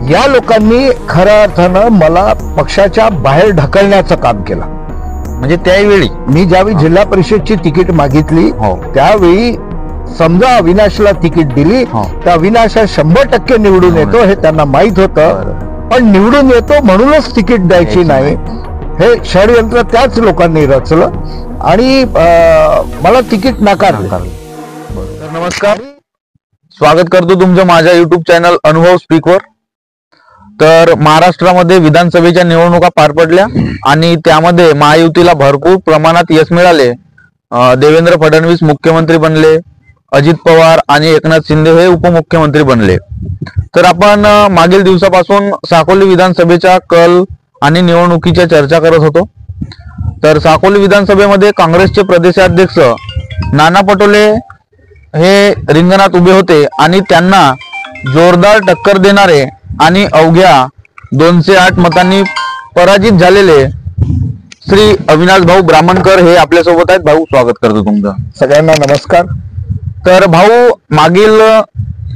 या लोकांनी खऱ्या अर्थानं मला पक्षाच्या बाहेर ढकलण्याचं काम केलं. म्हणजे त्यावेळी मी ज्यावेळी जिल्हा परिषदची तिकीट मागितली त्यावेळी समजा अविनाशला तिकीट दिली तर अविनाश 100% निवडून येतो हे त्यांना माहित होतं, पण निवडून येतो म्हणूनच तिकीट द्यायची नाही हे षडयंत्र त्याच लोकांनी रचलं आणि मला तिकीट नाकारलं. नमस्कार, स्वागत करतो तुमचं माझ्या युट्यूब चॅनल अनुभव स्पीकवर. तर महाराष्ट्रामध्ये विधानसभेच्या निवडणुका पार पडल्या आणि त्यामध्ये महायुतीला भरपूर प्रमाणात यश मिळाले. देवेंद्र फडणवीस मुख्यमंत्री बनले, अजित पवार आणि एकनाथ शिंदे हे उपमुख्यमंत्री बनले. तर आपण मागील दिवसापासून साकोली विधानसभेच्या कल आणि निवडणुकीच्या चर्चा करत होतो. तर साकोली विधानसभेमध्ये काँग्रेसचे प्रदेशाध्यक्ष नाना पटोले हे रिंगणात उभे होते आणि त्यांना जोरदार टक्कर देणारे आणि अवघ्या 208 मतांनी पराजित झालेले श्री अविनाश भाऊ ब्राह्मणकर हे आपल्यासोबत आहेत. भाऊ, स्वागत करतो तुमचं. सगळ्यांना नमस्कार. तर भाऊ, मागील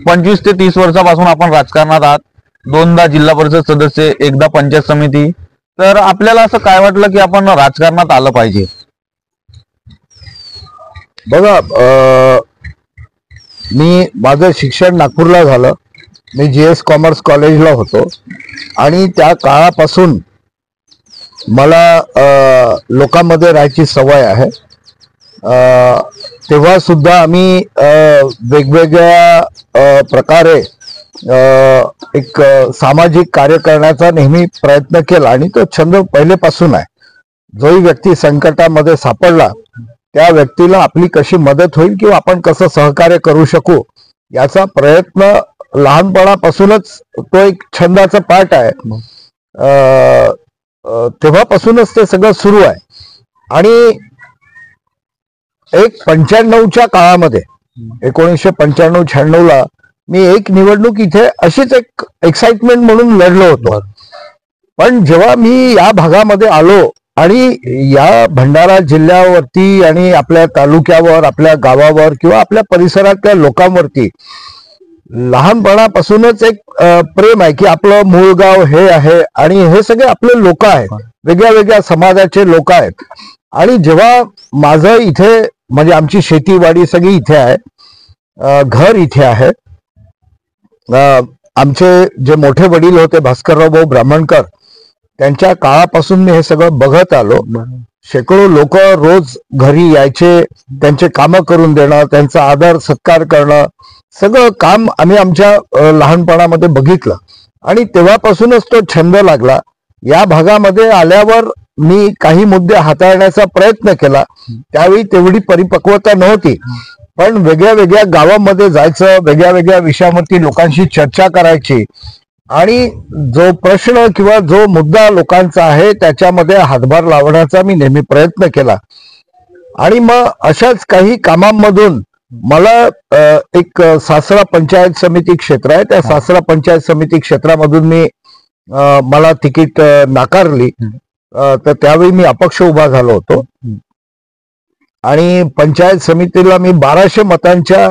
25 ते 30 वर्षापासून आपण राजकारणात आहात. 2दा जिल्हा परिषद सदस्य, एकदा पंचायत समिती. तर आपल्याला असं काय वाटलं की आपण राजकारणात आलं पाहिजे? बघा, मी माझं शिक्षण नागपूरला झालं. मी GS कॉमर्स कॉलेजला होतो आणि त्या काळापासून मला लोकांमध्ये राहायची सवय आहे. तेव्हा सुद्धा आम्ही वेगवेगळ्या प्रकारे एक सामाजिक कार्य करण्याचा नेहमी प्रयत्न केला आणि तो छंद पहिलेपासून आहे. जोही व्यक्ती संकटामध्ये सापडला त्या व्यक्तीला आपली कशी मदत होईल किंवा आपण कसं सहकार्य करू शकू याचा प्रयत्न लहानपणापासूनच तो एक छंदाचा पार्ट आहे. तेव्हापासूनच ते सगळं सुरू आहे. आणि एक 95च्या काळामध्ये 1995-96ला मी एक निवडणूक इथे अशीच एक एक्साइटमेंट म्हणून लढलो होतो. पण जेव्हा मी या भागामध्ये आलो आणि या भंडारा जिल्ह्यावरती आणि आपल्या तालुक्यावर, आपल्या गावावर किंवा आपल्या परिसरातल्या लोकांवरती लहानपणापासूनच एक प्रेम आहे की आपलं मूळ गाव हे आहे आणि हे सगळे आपले लोक आहेत, वेगळ्या वेगळ्या समाजाचे लोक आहेत. आणि जेव्हा माझं इथे म्हणजे आमची शेतीवाडी सगळी इथे आहे, घर इथे आहे. आमचे जे मोठे वडील होते भास्करराव भाऊ ब्राह्मणकर, त्यांच्या काळापासून मी हे सगळं बघत आलो. शेकडो लोक रोज घरी यायचे, त्यांचे कामं करून देणं, त्यांचा आदर सत्कार करणं, सगळं काम आम्ही आमच्या लहानपणामध्ये बघितलं आणि तेव्हापासूनच तो छंद लागला. या भागामध्ये आल्यावर मी काही मुद्दे हाताळण्याचा प्रयत्न केला. त्यावेळी तेवढी परिपक्वता नव्हती, पण वेगळ्या वेगळ्या गावामध्ये जायचं, वेगळ्या वेगळ्या विषयावरती लोकांशी चर्चा करायची आणि जो प्रश्न किंवा जो मुद्दा लोकांचा आहे त्याच्यामध्ये हातभार लावण्याचा मी नेहमी प्रयत्न केला. आणि मग अशाच काही कामांमधून मला एक सासरा पंचायत समिती क्षेत्र आहे, त्या सासरा पंचायत समिती क्षेत्रामधून मला तिकीट नाकारली. तर त्यावेळी मी अपक्ष उभा झालो होतो आणि पंचायत समितीला मी 1200 मतांच्या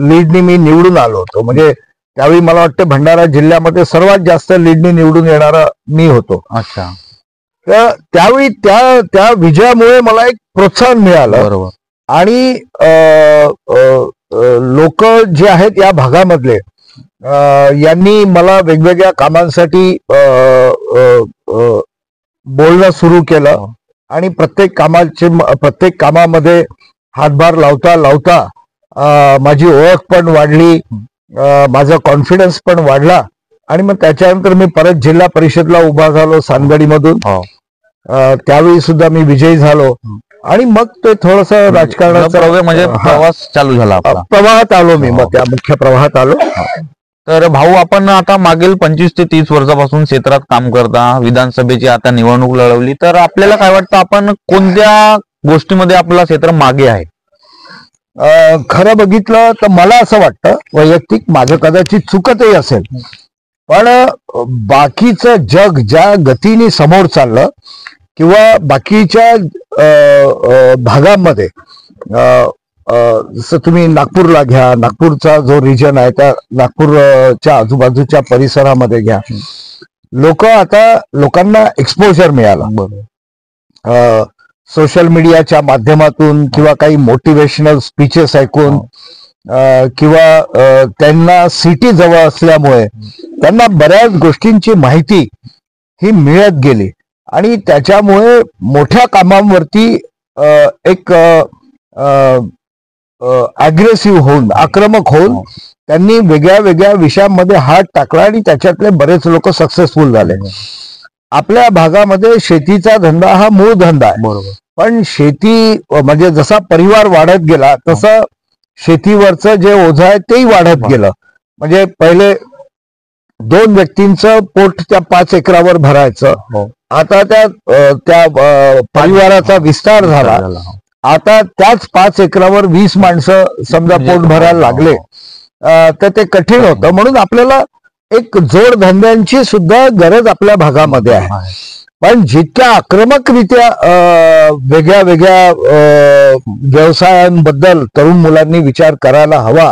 लीडनी मी निवडून आलो होतो. म्हणजे त्यावेळी मला वाटतं भंडारा जिल्ह्यामध्ये सर्वात जास्त लीडनी निवडून येणारा मी होतो. अच्छा. तर त्यावेळी त्या विजयामुळे मला एक प्रोत्साहन मिळालं. बरोबर. आणि लोक जे आहेत या भागामधले यांनी मला वेगवेगळ्या कामांसाठी बोलणं सुरू केलं आणि प्रत्येक कामामध्ये हातभार लावता लावता माझी ओळख पण वाढली, माझा कॉन्फिडन्स पण वाढला. आणि मग त्याच्यानंतर मी परत जिल्हा परिषदला उभा झालो सानगडीमधून. त्यावेळी सुद्धा मी विजयी झालो आणि मग ते थोडस राजकारणाचा म्हणजे प्रवास चालू झाला. प्रवाहात आलो मी, मग त्या मुख्य प्रवाहात आलो. तर भाऊ, आपण आता मागील 25 ते 30 वर्षापासून क्षेत्रात काम करता, विधानसभेची आता निवडणूक लढवली, तर आपल्याला काय वाटतं आपण कोणत्या गोष्टीमध्ये आपलं क्षेत्र मागे आहे? खरं बघितलं तर मला असं वाटतं, वैयक्तिक माझं कदाचित चुकतही असेल, पण बाकीचं जग ज्या गतीने समोर चाललं किंवा बाकीच्या भागांमध्ये जसं तुम्ही नागपूरला घ्या, नागपूरचा जो रिजन आहे त्या नागपूरच्या आजूबाजूच्या परिसरामध्ये घ्या, लोकांना एक्सपोजर मिळाला सोशल मीडियाच्या माध्यमातून किंवा काही मोटिवेशनल स्पीचेस ऐकून किंवा त्यांना सिटी जवळ असल्यामुळे त्यांना बऱ्याच गोष्टींची माहिती ही मिळत गेली आणि त्याच्यामुळे मोठ्या कामांवरती एक अग्रेसिव्ह होऊन, आक्रमक होऊन त्यांनी वेगळ्या वेगळ्या विषयांमध्ये हात टाकला आणि त्याच्यातले बरेच लोक सक्सेसफुल झाले. आपल्या भागामध्ये शेतीचा धंदा हा मूळ धंदा आहे. बरोबर. पण शेती म्हणजे जसा परिवार वाढत गेला तसं शेतीवरचं जे ओझं आहे तेही वाढत गेलं. म्हणजे पहिले 2 व्यक्तींचं पोट त्या 5 एकरावर भरायचं. आता त्या परिवाराचा विस्तार झाला. आता त्याच 5 एकरावर 20 माणसं समजा पोट भरायला लागले तर ते कठीण होतं. म्हणून आपल्याला एक जोडधंद्यांची सुद्धा गरज आपल्या भागामध्ये आहे. पण जितक्या आक्रमकरित्या वेगळ्या वेगळ्या व्यवसायांबद्दल तरुण मुलांनी विचार करायला हवा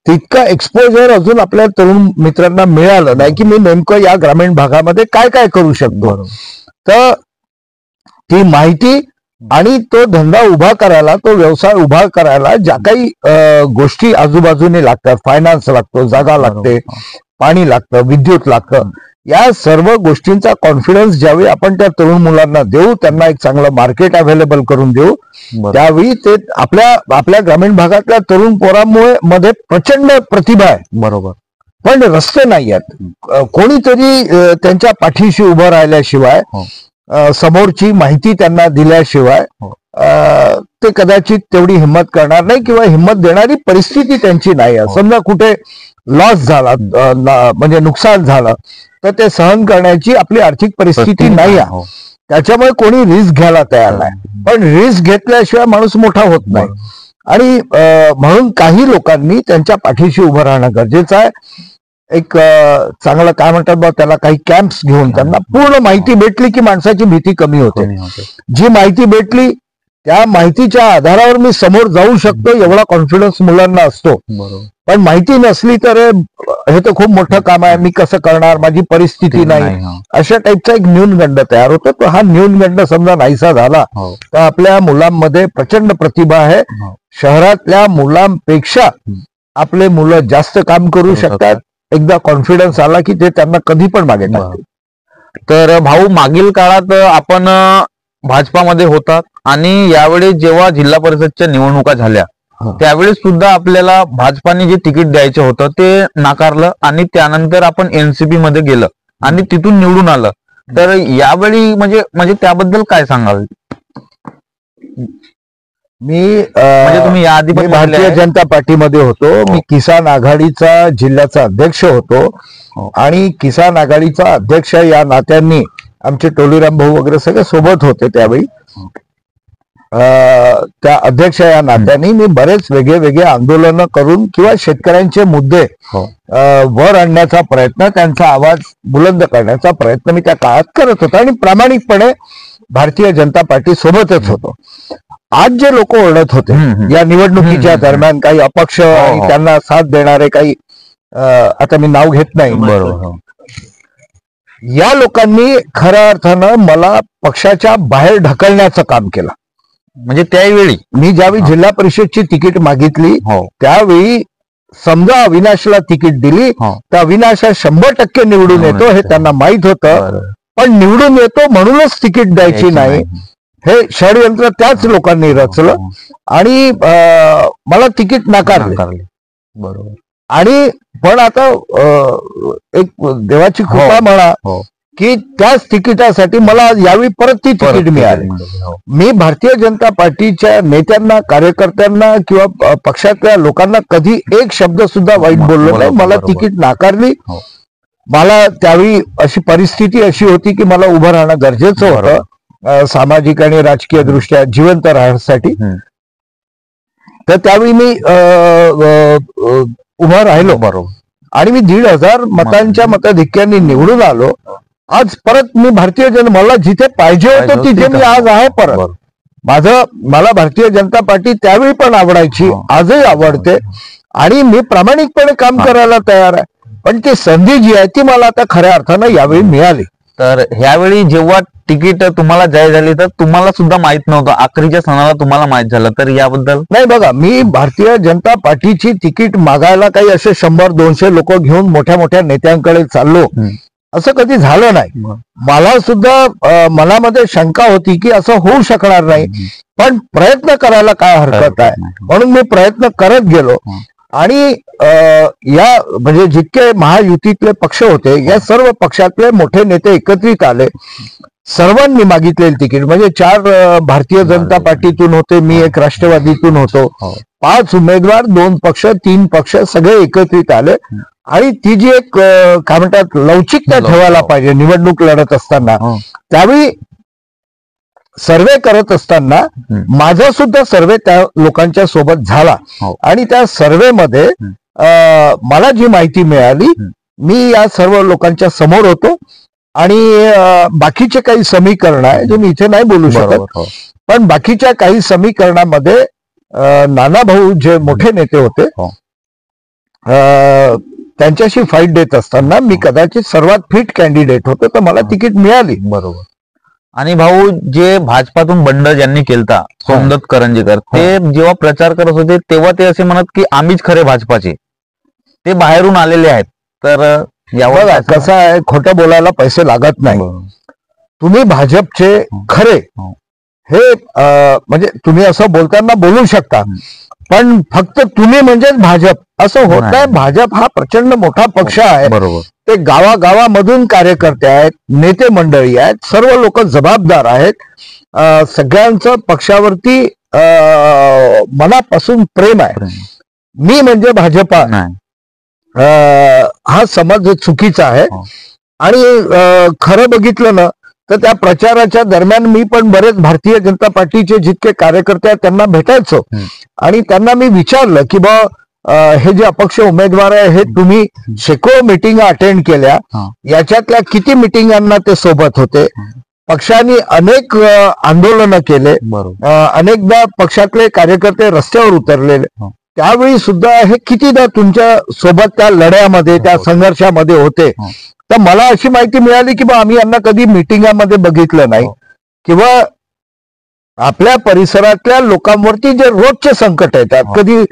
तितका एक्सपोजर अजून आपल्या तरुण मित्रांना मिळालं नाही की मी नेमकं या ग्रामीण भागामध्ये काय काय करू शकतो. तर ती माहिती आणि तो धंदा उभा करायला, तो व्यवसाय उभा करायला ज्या काही गोष्टी आजूबाजूने लागतात, फायनान्स लागतो, जागा लागते, पाणी लागतं, विद्युत लागतं, या सर्व गोष्टींचा कॉन्फिडन्स ज्यावेळी आपण त्या तरुण मुलांना देऊ, त्यांना एक चांगलं मार्केट अवेलेबल करून देऊ, त्यावेळी ते आपल्या ग्रामीण भागातल्या तरुण पोरांमुळे मध्ये प्रचंड प्रतिभा आहे. बरोबर. पण रस्ते नाही आहेत. कोणीतरी त्यांच्या पाठीशी उभं राहिल्याशिवाय, समोरची माहिती त्यांना दिल्याशिवाय ते कदाचित तेवढी हिंमत करणार नाही किंवा हिंमत देणारी परिस्थिती त्यांची नाही आहे. समजा कुठे लॉस झाला, म्हणजे नुकसान झालं, तर ते सहन करण्याची आपली आर्थिक परिस्थिती नाही आहे. त्याच्यामुळे कोणी रिस्क घ्यायला तयार नाही. पण रिस्क घेतल्याशिवाय माणूस मोठा होत नाही. आणि म्हणून काही लोकांनी त्यांच्या पाठीशी उभं राहणं गरजेचं आहे. एक चांगलं काय म्हणतात बा त्याला, काही कॅम्प्स घेऊन त्यांना पूर्ण माहिती भेटली की माणसाची भीती कमी होते. जी माहिती भेटली त्या माहितीच्या आधारावर मी समोर जाऊ शकतो एवढा कॉन्फिडन्स मुलांना असतो. पण माहिती नसली तर हे तर खूप मोठं काम आहे, मी कसं करणार, माझी परिस्थिती नाही, अशा टाईपचा एक न्यूनगंड तयार होतो. तो हा न्यूनगंड समजा नाहीसा झाला तर आपल्या मुलांमध्ये प्रचंड प्रतिभा आहे. शहरातल्या मुलांपेक्षा आपले मुलं जास्त काम करू शकतात. एकदा कॉन्फिडन्स आला की ते त्यांना कधी पण मागे टाकतील. तर भाऊ, मागील काळात आपण भाजपामध्ये होतात आणि यावेळी जेव्हा जिल्हा परिषदच्या निवडणुका झाल्या त्यावेळेस सुद्धा आपल्याला भाजपाने जे तिकीट द्यायचं होतं ते नाकारलं आणि त्यानंतर आपण एनसीपी मध्ये गेलं आणि तिथून निवडून आलं. तर यावेळी म्हणजे त्याबद्दल काय सांगाल? तुम्ही याआधी पण भारतीय जनता पार्टीमध्ये होतो. मी किसान आघाडीचा जिल्ह्याचा अध्यक्ष होतो आणि किसान आघाडीचा अध्यक्ष या नात्यांनी आमचे टोलीराम भाऊ वगैरे सगळे सोबत होते त्यावेळी. त्या अध्यक्ष या नात्याने मी बरेच वेगळे आंदोलनं करून किंवा शेतकऱ्यांचे मुद्दे वर आणण्याचा प्रयत्न, त्यांचा आवाज बुलंद करण्याचा प्रयत्न मी त्या काळात करत होतो आणि प्रामाणिकपणे भारतीय जनता पार्टी सोबतच होतो. आज जे लोक ओरडत होते या निवडणुकीच्या दरम्यान, काही अपक्ष आणि त्यांना साथ देणारे काही, आता मी नाव घेत नाही, बरोबर, या लोकांनी खऱ्या अर्थानं मला पक्षाच्या बाहेर ढकलण्याचं काम केलं. म्हणजे त्यावेळी मी ज्यावेळी जिल्हा परिषदची तिकीट मागितली त्यावेळी समजा अविनाशला तिकीट दिली तर अविनाश 100% निवडून येतो हे त्यांना माहित होतं. पण निवडून येतो म्हणूनच तिकीट द्यायची नाही हे षडयंत्र त्याच लोकांनी रचलं आणि मला तिकीट नाकारले. बरोबर. आणि पण आता एक देवाची कृपा म्हणा की त्याच तिकिटासाठी मला यावेळी परत ती तिकीट मिळाली. मी भारतीय जनता पार्टीच्या नेत्यांना, कार्यकर्त्यांना किंवा पक्षातल्या लोकांना कधी एक शब्द सुद्धा वाईट बोललो नाही. मला तिकीट नाकारली. मला त्यावेळी अशी परिस्थिती अशी होती की मला उभं राहणं गरजेचं होतं सामाजिक आणि राजकीय दृष्ट्या जिवंत राहण्यासाठी. तर त्यावेळी मी उभं राहिलो. बरोबर. आणि मी 1,500 मतांच्या मताधिक्याने निवडून आलो. आज परत मी भारतीय मला जिथे पाहिजे होतं तिथे मी आज आहे परत. मला भारतीय जनता पार्टी त्यावेळी पण आवडायची, आजही आवडते आणि मी प्रामाणिकपणे काम करायला तयार आहे. पण ती संधी जी आहे ती मला आता खऱ्या अर्थानं यावेळी मिळाली. तर ह्यावेळी जेव्हा तिकीट तुम्हाला जाहीर झाली तर तुम्हाला सुद्धा माहित नव्हतं, आखरीच्या सणाला तुम्हाला माहित झालं, तर याबद्दल? नाही बघा, मी भारतीय जनता पार्टीची तिकीट मागायला काही असे 100-200 लोक घेऊन मोठ्या मोठ्या नेत्यांकडे चाललो असं कधी झालं नाही. मला सुद्धा मनामध्ये शंका होती की असं होऊ शकणार नाही, पण प्रयत्न करायला काय हरकत आहे, म्हणून मी प्रयत्न करत गेलो. आणि या म्हणजे जितके महायुतीतले पक्ष होते या सर्व पक्षातले मोठे नेते एकत्रित आले, सर्वांनी मागितलेले तिकीट. म्हणजे 4 भारतीय जनता पार्टीतून होते, मी एक राष्ट्रवादीतून होतो, 5 उमेदवार, 2 पक्ष, 3 पक्ष सगळे एकत्रित आले. आणि ती जी एक काय म्हणतात लवचिकता ठेवायला पाहिजे निवडणूक लढत असताना, त्यावेळी सर्वे करत असताना माझा सुद्धा सर्वे त्या लोकांच्या सोबत झाला. आणि त्या सर्वेमध्ये मला जी माहिती मिळाली, मी या सर्व लोकांच्या समोर होतो आणि बाकीचे काही समीकरण आहे जे मी इथे नाही बोलू शकत, पण बाकीच्या काही समीकरणामध्ये नाना भाऊ जे मोठे नेते होते त्यांच्याशी फाईट देत असताना मी कदाचित सर्वात फिट कॅन्डिडेट होतो, तर मला तिकीट मिळाली. बरोबर. आणि भाऊ जे भाजपातून बंड ज्यांनी केलता, सोमदत्त करंजीकर, ते जेव्हा प्रचार करत होते तेव्हा ते असे म्हणत की आम्हीच खरे भाजपाचे, ते बाहेरून आलेले आहेत. तर यावर कसं आहे, खोटं बोलायला पैसे लागत नाही. तुम्ही भाजपचे खरे हे म्हणजे तुम्ही असं बोलताना बोलू शकता, पण फक्त तुम्ही म्हणजेच भाजप असं होत नाही. भाजप हा प्रचंड मोठा पक्ष आहे. बरोबर. ते गावागावामधून कार्यकर्ते आहेत, नेते मंडळी आहेत, सर्व लोक जबाबदार आहेत. सगळ्यांचं पक्षावरती मनापासून प्रेम आहे. मी म्हणजे भाजपा हा समज चुकीचा आहे. आणि खरं बघितलं ना तर त्या प्रचाराच्या दरम्यान मी पण बरेच भारतीय जनता पार्टीचे जितके कार्यकर्ते आहेत त्यांना भेटायचो आणि त्यांना मी विचारलं की बा हे जे अपक्ष उमेदवार आहे हे तुम्ही शेकडो मिटिंग अटेंड केल्या, याच्यातल्या किती मिटिंगांना ते सोबत होते, पक्षाने अनेक आंदोलनं केले, अनेकदा पक्षातले कार्यकर्ते रस्त्यावर उतरलेले, त्यावेळी सुद्धा हे कितीदा तुमच्या सोबत त्या लढ्यामध्ये त्या संघर्षामध्ये होते. तर मला अशी माहिती मिळाली की बा आम्ही यांना कधी मिटिंगामध्ये बघितलं नाही, किंवा आपल्या परिसरातल्या लोकांवरती जे रोजचे संकट येतात, कधी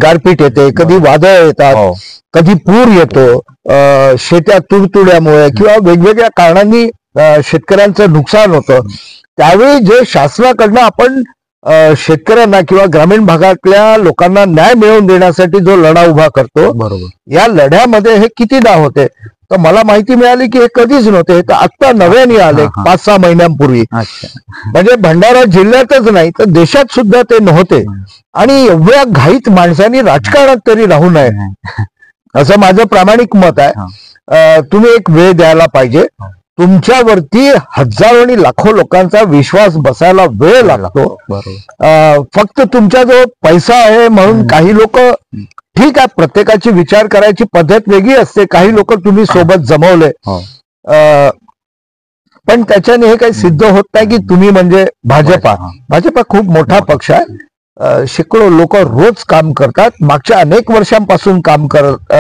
गारपीट येते, कधी वादळ येतात, कधी पूर येतो, शेत्या तुडतुड्यामुळे किंवा वेगवेगळ्या कारणांनी शेतकऱ्यांचं नुकसान होतं, त्यावेळी जे शासनाकडनं आपण शेतकऱ्यांना किंवा ग्रामीण भागातल्या लोकांना न्याय मिळवून देण्यासाठी जो लढा उभा करतो, या लढ्यामध्ये हे कितीदा होते. तर मला माहिती मिळाली की हे कधीच नव्हते, तर आत्ता नव्याने आले 5-6 महिन्यांपूर्वी. म्हणजे भंडारा जिल्ह्यातच नाही तर देशात सुद्धा ते नव्हते. आणि एवढ्या घाईत माणसांनी राजकारणात तरी राहू नये असं माझं प्रामाणिक मत आहे. तुम्ही एक वेळ द्यायला पाहिजे. तुमच्यावरती हजारो आणि लाखो लोकांचा विश्वास बसायला वेळ लागतो. फक्त तुमच्याजवळ पैसा आहे म्हणून काही लोक, ठीक आहे, प्रत्येकाची विचार करायची पद्धत वेगळी असते, काही लोक तुम्ही सोबत जमवले, पण त्याच्याने हे काही सिद्ध होत नाही की तुम्ही म्हणजे भाजपा खूप मोठा पक्ष आहे. शेकडो लोक रोज काम करतात, मागच्या अनेक वर्षांपासून काम करत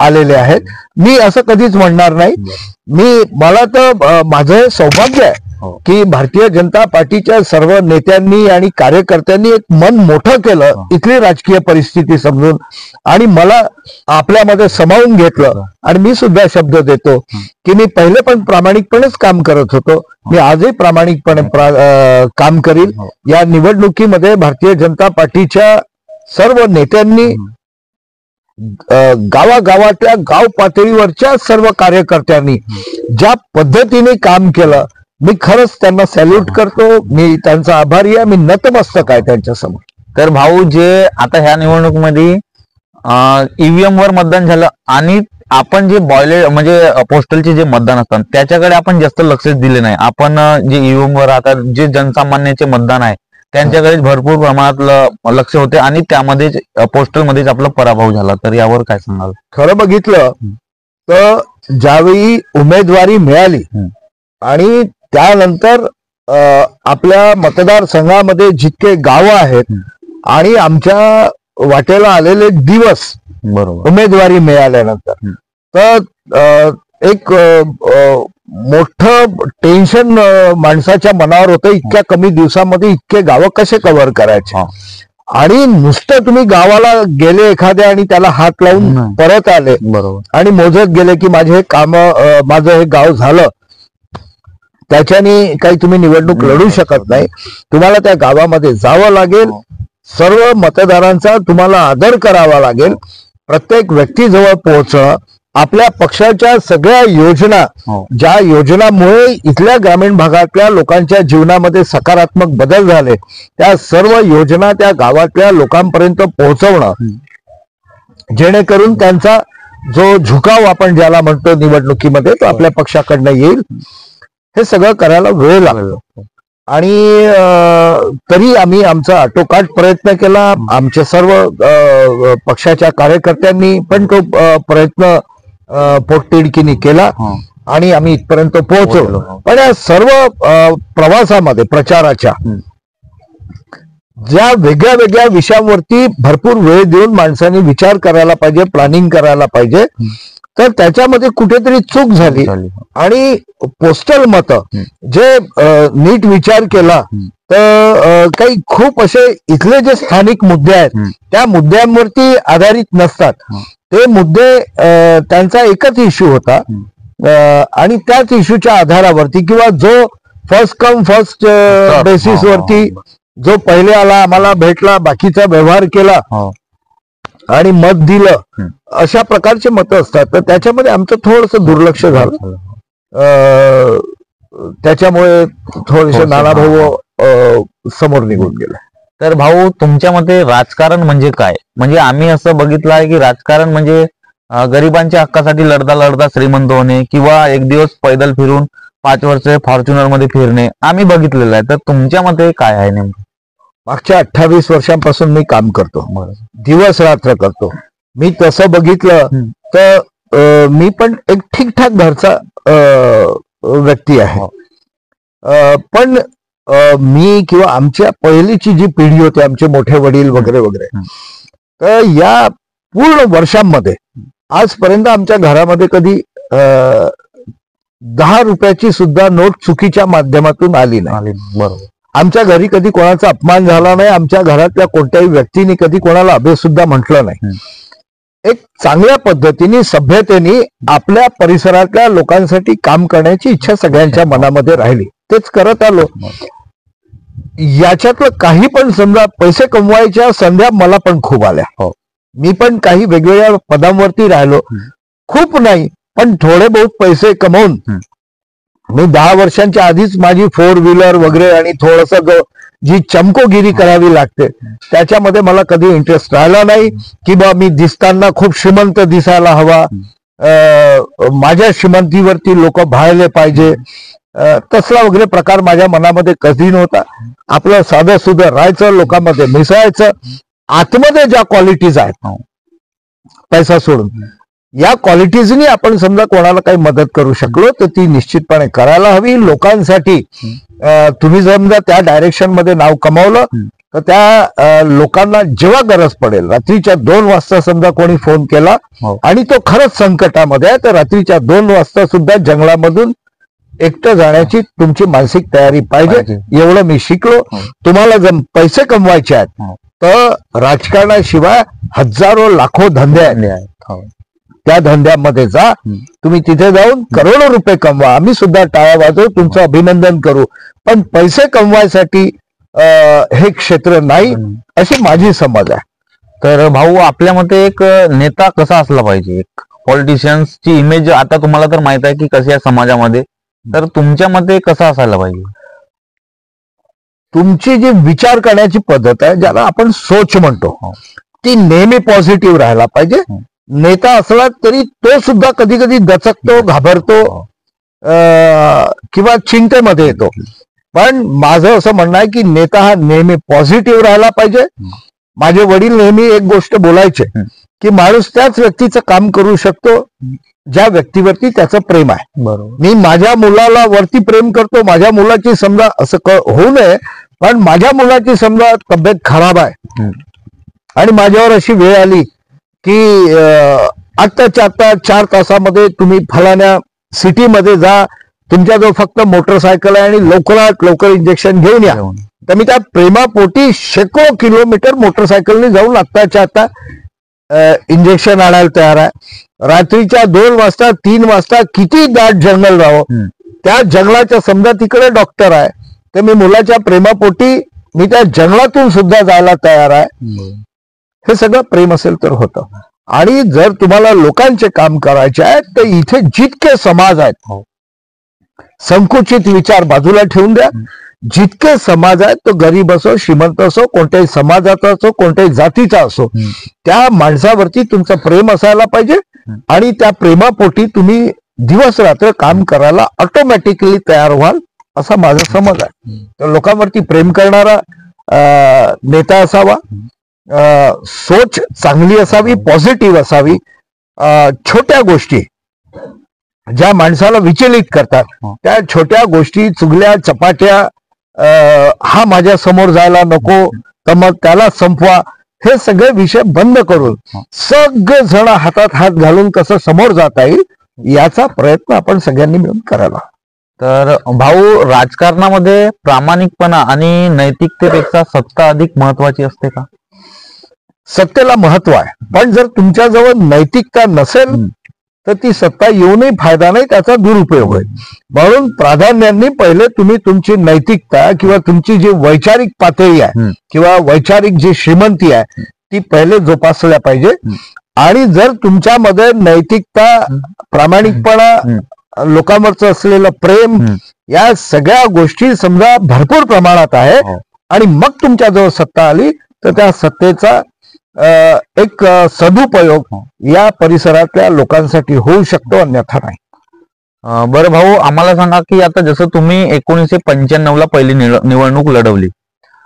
आलेले आहेत. मी असं कधीच म्हणणार नाही. मला तर माझं हे सौभाग्य आहे की भारतीय जनता पार्टीच्या सर्व नेत्यांनी आणि कार्यकर्त्यांनी एक मन मोठं केलं इथली राजकीय परिस्थिती समजून, आणि मला आपल्यामध्ये सामावून घेतलं. आणि मी सुद्धा शब्द देतो की मी पहिले पण प्रामाणिकपणेच काम करत होतो, मी आजही प्रामाणिकपणे काम करील. या निवडणुकीमध्ये भारतीय जनता पार्टीच्या सर्व नेत्यांनी, गावागावातल्या गाव पातळीवरच्या सर्व कार्यकर्त्यांनी ज्या पद्धतीने काम केलं, मी खरंच त्यांना सॅल्यूट करतो. मी त्यांचा आभारी आहे, मी नतमस्तक आहे त्यांच्या समोर. तर भाऊ, जे आता ह्या निवडणुकीमध्ये ईव्हीएम वर मतदान झालं आणि आपण जे म्हणजे पोस्टलचे जे मतदान असतात त्याच्याकडे आपण जास्त लक्ष दिले नाही. आपण जे ईव्हीएम वर आता जे जनसामान्याचे मतदान आहे त्यांच्याकडे भरपूर प्रमाणात लक्ष होते आणि त्यामध्ये पोस्टल मध्येच आपला पराभव झाला. तर यावर काय सांगाल? खरं बघितलं तर ज्यावेळी उमेदवारी मिळाली आणि त्यानंतर आपल्या मतदारसंघामध्ये जितके गावं आहेत आणि आमच्या वाटेला आलेले दिवस बरोबर उमेदवारी मिळाल्यानंतर तर एक मोठं टेन्शन माणसाच्या मनावर होतं, इतक्या कमी दिवसामध्ये इतके गावं कसे कव्हर करायचे. आणि नुसतं तुम्ही गावाला गेले एखाद्या आणि त्याला हात लावून परत आले बरोबर आणि मोजत गेले की माझे हे काम, माझं हे गाव झालं, त्याच्याने काही तुम्ही निवडणूक लढू शकत नाही. तुम्हाला त्या गावामध्ये जावं लागेल, सर्व मतदारांचा तुम्हाला आदर करावा लागेल, प्रत्येक व्यक्तीजवळ पोहोचणं, आपल्या पक्षाच्या सगळ्या योजना, ज्या योजनामुळे इथल्या ग्रामीण भागातल्या लोकांच्या जीवनामध्ये सकारात्मक बदल झाले, त्या सर्व योजना त्या गावातल्या लोकांपर्यंत पोहोचवणं, जेणेकरून त्यांचा जो झुकाव आपण ज्याला म्हणतो निवडणुकीमध्ये तो आपल्या पक्षाकडनं येईल. हे सगळं करायला वेळ लागलो आणि तरी आम्ही आमचा आटोकाट प्रयत्न केला. आमच्या सर्व पक्षाच्या कार्यकर्त्यांनी पण तो प्रयत्न पोटतिडकीने केला आणि आम्ही इथपर्यंत पोहोचलो. पण या सर्व प्रवासामध्ये प्रचाराच्या ज्या वेगळ्या वेगळ्या विषयांवरती भरपूर वेळ देऊन माणसांनी विचार करायला पाहिजे, प्लॅनिंग करायला पाहिजे, तर त्याच्यामध्ये कुठेतरी चूक झाली आणि पोस्टल मत जे नीट विचार केला तर काही खूप असे इथले जे स्थानिक मुद्दे आहेत त्या मुद्द्यांवरती आधारित नसतात. ते मुद्दे त्यांचा एकच इश्यू होता आणि त्याच इश्यूच्या आधारावरती किंवा जो फर्स्ट कम फर्स्ट बेसिसवरती जो पहिले आला आम्हाला भेटला, बाकीचा व्यवहार केला आणि मत दिलं, अशा प्रकारचे मतं असतात. तर त्याच्यामध्ये आमचं थोडंसं दुर्लक्ष झालं. त्याच्यामुळे थोडेसे नानाभाऊ समोर निघून गेले. तर भाऊ, तुमच्या मते राजकारण म्हणजे काय? म्हणजे आम्ही असं बघितलं आहे की राजकारण म्हणजे गरिबांच्या हक्कासाठी लढता लढता श्रीमंत होणे किंवा एक दिवस पैदल फिरून 5 वर्ष फॉर्च्युनर मध्ये फिरणे आम्ही बघितलेलं आहे. तर तुमच्या मते काय आहे नेमकं? मागच्या 28 वर्षांपासून मी काम करतो, दिवस रात्र करतो. मी तसं बघितलं तर मी पण एक ठीकठाक घरचा व्यक्ती आहे. पण मी किंवा आमच्या पहिलीची जी पिढी होती, आमचे मोठे वडील वगैरे वगैरे, तर या पूर्ण वर्षांमध्ये आजपर्यंत आमच्या घरामध्ये कधी 10 रुपयाची सुद्धा नोट चुकीच्या माध्यमातून आली नाही. बरोबर. आमच्या घरी कधी कोणाचा अपमान झाला नाही. आमच्या घरातल्या कोणत्याही व्यक्तीने कधी कोणाला अभे सुद्धा म्हटलं नाही. एक चांगल्या पद्धतीने सभ्यतेने आपल्या परिसरातल्या लोकांसाठी काम करण्याची इच्छा सगळ्यांच्या मनामध्ये राहिली, तेच करत आलो. याच्यातलं काही पण समजा पैसे कमवायच्या संध्या मला पण खूप आल्या. मी पण काही वेगवेगळ्या पदांवरती राहिलो, खूप नाही पण थोडे बहुत पैसे कमवून मी 10 वर्षांच्या आधीच माझी 4 व्हीलर वगैरे आणि थोडस जी चमकोगिरी करावी लागते त्याच्यामध्ये मला कधी इंटरेस्ट राहिला नाही की बा मी दिसताना खूप श्रीमंत दिसायला हवा, माझ्या श्रीमंतीवरती लोक भाळले पाहिजे, तसला वगैरे प्रकार माझ्या मनामध्ये कधी नव्हता. आपलं साधं सुधं राहायचं, लोकांमध्ये मिसळायचं. आतमध्ये ज्या क्वालिटीज आहेत पैसा सोडून, या क्वालिटीजनी आपण समजा कोणाला काही मदत करू शकलो तर ती निश्चितपणे करायला हवी. लोकांसाठी तुम्ही समजा त्या डायरेक्शन मध्ये नाव कमावलं तर त्या लोकांना जेव्हा गरज पडेल, रात्रीच्या 2 वाजता समजा कोणी फोन केला आणि तो खरंच संकटामध्ये आहे, तर रात्रीच्या 2 वाजता सुद्धा जंगलामधून एकटं जाण्याची तुमची मानसिक तयारी पाहिजे. एवढं मी शिकलो. तुम्हाला जर पैसे कमवायचे आहेत तर राजकारणाशिवाय हजारो लाखो धंदे आहेत. त्या धंद्यामध्ये जा, तुम्ही तिथे जाऊन करोडो रुपये कमवा. आम्ही सुद्धा टाळ्या वाजवू, तुमचं अभिनंदन करू, पण पैसे कमवायसाठी हे क्षेत्र नाही, अशी माझी समज आहे. तर भाऊ, आपल्या मते एक नेता कसा असला पाहिजे? एक पॉलिटिशियन्सची इमेज आता तुम्हाला तर माहित आहे की कशी आहे समाजामध्ये, तर तुमच्या मते कसा असायला पाहिजे? तुमची जी विचार करण्याची पद्धत आहे, ज्याला आपण सोच म्हणतो, ती नेहमी पॉझिटिव्ह राहायला पाहिजे. नेता असला तरी तो सुद्धा कधी कधी दचकतो, घाबरतो किंवा चिंतेमध्ये येतो. पण माझं असं म्हणणं आहे की नेता हा नेहमी पॉझिटिव्ह राहायला पाहिजे. माझे वडील नेहमी एक गोष्ट बोलायचे की माणूस त्याच व्यक्तीचं काम करू शकतो ज्या व्यक्तीवरती त्याचं प्रेम आहे. बरोबर. मी माझ्या मुलाला वरती प्रेम करतो, माझ्या मुलाची समजा असं होऊ नये, पण माझ्या मुलाची समजा तब्येत खराब आहे आणि माझ्यावर अशी वेळ आली की आत्ताच्या आत्ता 4 तासामध्ये तुम्ही फलाण्या सिटीमध्ये जा, तुमच्याजवळ फक्त मोटरसायकल आहे आणि लवकरात लवकर इंजेक्शन घेऊन या, तर मी त्या प्रेमापोटी शेकडो किलोमीटर मोटरसायकलने जाऊन आत्ताच्या आता इंजेक्शन आणायला तयार आहे. रात्रीच्या 2 वाजता 3 वाजता किती दाट जंगल राहावं, त्या जंगलाच्या समजा तिकडे डॉक्टर आहे, तर मी मुलाच्या प्रेमापोटी मी त्या जंगलातून सुद्धा जायला तयार आहे. हे सगळं प्रेम असेल तर होतं. आणि जर तुम्हाला लोकांचे काम करायचे आहे तर इथे जितके समाज आहेत, संकुचित विचार बाजूला ठेवून द्या. जितके समाज आहेत, तो गरीब असो, श्रीमंत असो, कोणत्याही समाजाचा असो, कोणत्याही जातीचा असो, त्या माणसावरती तुमचं प्रेम असायला पाहिजे आणि त्या प्रेमापोटी तुम्ही दिवस रात्र काम करायला ऑटोमॅटिकली तयार व्हाल, असा माझा समज आहे. तर लोकांवरती प्रेम करणारा नेता असावा, सोच चांगली असावी, पॉझिटिव्ह असावी. छोट्या गोष्टी ज्या माणसाला विचलित करतात, त्या छोट्या गोष्टी, चुगल्या चपाट्या, हा माझ्या समोर जायला नको तर मग त्याला संपवा, हे सगळे विषय बंद करून सगळे जण हातात हात घालून कसं समोर जाता येईल याचा प्रयत्न आपण सगळ्यांनी मिळून करायला. तर भाऊ, राजकारणामध्ये प्रामाणिकपणा आणि नैतिकतेपेक्षा सत्ता अधिक महत्वाची असते का? सत्तेला महत्व आहे, पण जर तुमच्याजवळ नैतिकता नसेल तर ती सत्ता येऊनही फायदा नाही, त्याचा दुरुपयोग होईल. म्हणून प्राधान्याने पहिले तुम्ही तुमची नैतिकता किंवा तुमची जी वैचारिक पातळी आहे किंवा वैचारिक जी श्रीमंती आहे ती पहिले जोपासल्या पाहिजे. आणि जर तुमच्यामध्ये नैतिकता, प्रामाणिकपणा, लोकांवरचं असलेलं प्रेम, या सगळ्या गोष्टी समजा भरपूर प्रमाणात आहे आणि मग तुमच्याजवळ सत्ता आली तर त्या सत्तेचा एक सदुपयोग या परिसरातल्या लोकांसाठी होऊ शकतो, अन्यथा नाही. बरं भाऊ, आम्हाला सांगा की आता जसं तुम्ही 1995 पहिली निवडणूक लढवली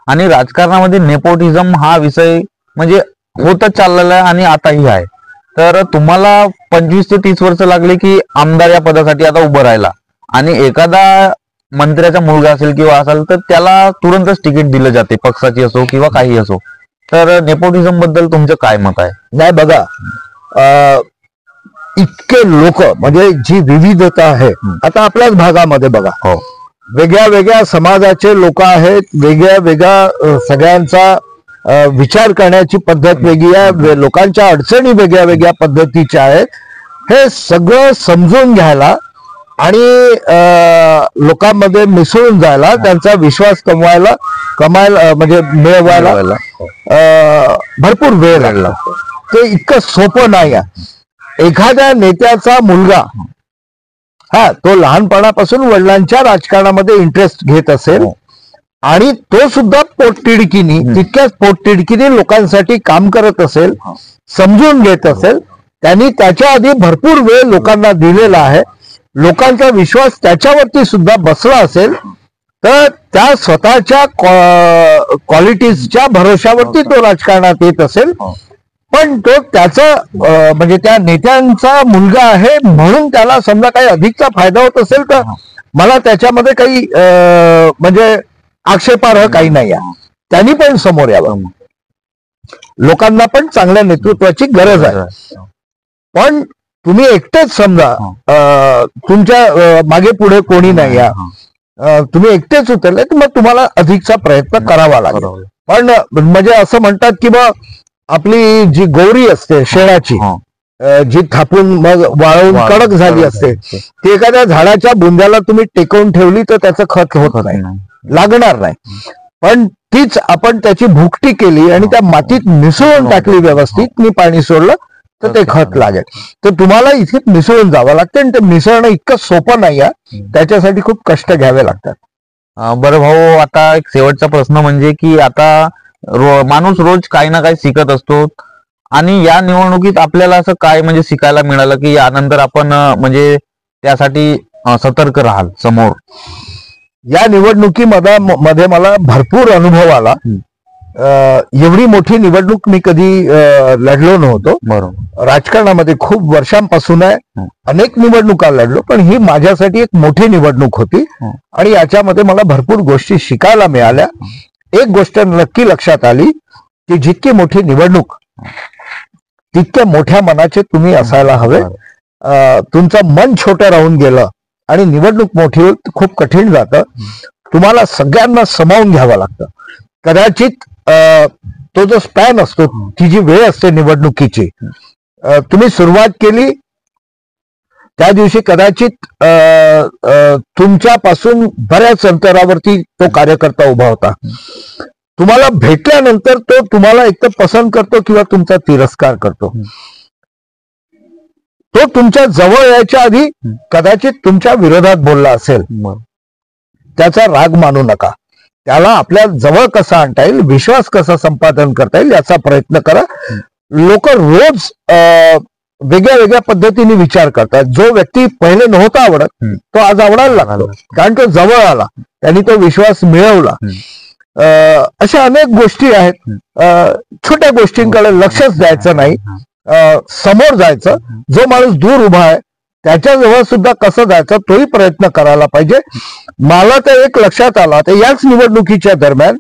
आणि राजकारणामध्ये नेपोटिझम हा विषय म्हणजे होतच चाललेला आहे आणि आताही आहे, तर तुम्हाला 25 ते 30 वर्ष लागली की आमदार या पदासाठी आता उभं राहिला आणि एखादा मंत्र्याचा मुलगा असेल किंवा असेल तर त्याला तुरंतच तिकीट दिलं जाते, पक्षाची असो किंवा काही असो. तर नेपोटिझम बद्दल तुमचं काय मत आहे? नाही बघा, इतके लोक म्हणजे जी विविधता आहे, आता आपल्याच भागामध्ये बघा, वेगळ्या वेगळ्या समाजाचे लोक आहेत, वेगळ्या वेगळ्या सगळ्यांचा विचार करण्याची पद्धत वेगळी आहे, लोकांच्या अडचणी वेगळ्या वेगळ्या पद्धतीच्या आहेत. हे सगळं समजून घ्यायला आणि लोकांमध्ये मिसळून जायला, त्यांचा विश्वास कमायला म्हणजे मिळवायला भरपूर वेळ लागला. ते इतकं सोपं नाही आहे. एखाद्या नेत्याचा मुलगा तो लहानपणापासून वडिलांच्या राजकारणामध्ये इंटरेस्ट घेत असेल आणि तो सुद्धा पोटतिडकीनी, तितक्याच पोटतिडकीनी लोकांसाठी काम करत असेल, समजून घेत असेल, त्यांनी त्याच्या आधी भरपूर वेळ लोकांना दिलेला आहे, लोकांचा विश्वास त्याच्यावरती सुद्धा बसला असेल, तर त्या स्वतःच्या क्वालिटीजच्या भरोशावरती तो राजकारणात येत असेल. पण तो त्याचा म्हणजे त्या नेत्यांचा मुलगा आहे म्हणून त्याला समजा काही अधिकचा फायदा होत असेल तर मला त्याच्यामध्ये काही म्हणजे आक्षेपार्ह काही नाही आहे. त्यांनी पण समोर यावं. लोकांना पण चांगल्या नेतृत्वाची गरज आहे. पण तुम्ही एकटेच समजा तुमच्या मागे पुढे कोणी नाही आहे, तुम्ही एकटेच उतरले तर मग तुम्हाला अधिकचा प्रयत्न करावा लागेल. पण म्हणजे असं म्हणतात की बा आपली जी गौरी असते शेणाची, जी थापून मग वाळवून कडक झाली असते, ती एखाद्या झाडाच्या बुंद्याला तुम्ही टेकवून ठेवली तर त्याचं खत होत नाही, लागणार नाही. पण तीच आपण त्याची भुकटी केली आणि त्या मातीत मिसळून टाकली व्यवस्थित, मी पाणी सोडलं तर ते खत लागेल. तर तुम्हाला इथे मिसळून जावं लागतं आणि ते मिसळणं इतकं सोपं नाही आहे, त्याच्यासाठी खूप कष्ट घ्यावे लागतात. बरं भाऊ, आता एक शेवटचा प्रश्न म्हणजे की आता माणूस रोज काही ना काही शिकत असतो आणि या निवडणुकीत आपल्याला असं काय म्हणजे शिकायला मिळालं की यानंतर आपण म्हणजे त्यासाठी सतर्क राहाल समोर? या निवडणुकीमध्ये मला भरपूर अनुभव आला एवढी मोठी निवडणूक मी कधी लढलो नव्हतो. बरोबर. राजकारणामध्ये खूप वर्षांपासून आहे, अनेक निवडणुका लढलो, पण ही माझ्यासाठी एक मोठी निवडणूक होती आणि याच्यामध्ये मला भरपूर गोष्टी शिकायला मिळाल्या. एक गोष्ट नक्की लक्षात आली की जितकी मोठी निवडणूक तितक्या मोठ्या मनाचे तुम्ही असायला हवे. तुमचं मन छोटं राहून गेलं आणि निवडणूक मोठी होईल, खूप कठीण जातं. तुम्हाला सगळ्यांना सामावून घ्यावं लागतं. कदाचित तो जो स्पॅन असतो, ती जी वेळ असते निवडणुकीची, तुम्ही सुरुवात केली त्या दिवशी कदाचित तुमच्यापासून बऱ्याच अंतरावरती तो कार्यकर्ता उभा होता. तुम्हाला भेटल्यानंतर तो तुम्हाला एक तर पसंत करतो किंवा तुमचा तिरस्कार करतो. तो तुमच्या जवळ यायच्या आधी कदाचित तुमच्या विरोधात बोलला असेल, त्याचा राग मानू नका. त्याला आपल्या जवळ कसा आणता येईल, विश्वास कसा संपादन करता येईल याचा प्रयत्न करा. लोक रोज वेगळ्या वेगळ्या पद्धतीने विचार करतात. जो व्यक्ती पहिले नव्हता आवडत तो आज आवडायला लागतो, कारण तो जवळ आला, त्यांनी तो विश्वास मिळवला. अशा अनेक गोष्टी आहेत. छोट्या गोष्टींकडे लक्षच द्यायचं नाही, समोर जायचं. जो माणूस दूर उभा आहे त्याच्याजवळ सुद्धा कसं जायचं तोही प्रयत्न करायला पाहिजे. मला तर एक लक्षात आला, तर याच निवडणुकीच्या दरम्यान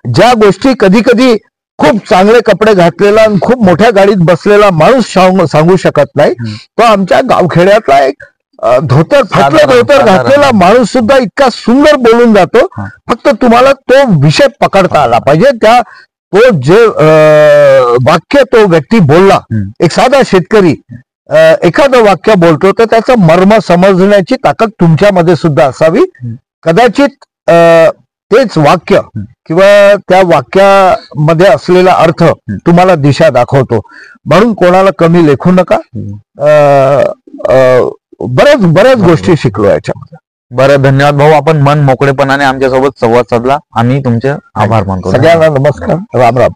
ज्या गोष्टी कधी कधी खूप चांगले कपडे घातलेला आणि खूप मोठ्या गाडीत बसलेला माणूस सांगू शकत नाही, तो आमच्या गावखेड्यातला एक फाटलं धोतर घातलेला माणूस सुद्धा इतका सुंदर बोलून जातो. फक्त तुम्हाला तो विषय पकडता आला पाहिजे. तो जे वाक्य तो व्यक्ती बोलला, एक साधा शेतकरी एखादं वाक्य बोलतो तर त्याचं मर्म समजण्याची ताकद तुमच्यामध्ये सुद्धा असावी. कदाचित तेच वाक्य किंवा त्या वाक्यामध्ये असलेला अर्थ तुम्हाला दिशा दाखवतो. म्हणून कोणाला कमी लेखू नका. बऱ्याच गोष्टी शिकलो याच्यामध्ये. बरं, धन्यवाद भाऊ. आपण मन मोकळेपणाने आमच्यासोबत संवाद साधला. आम्ही तुमचे आभार मानतो. सगळ्यांना नमस्कार, राम राम.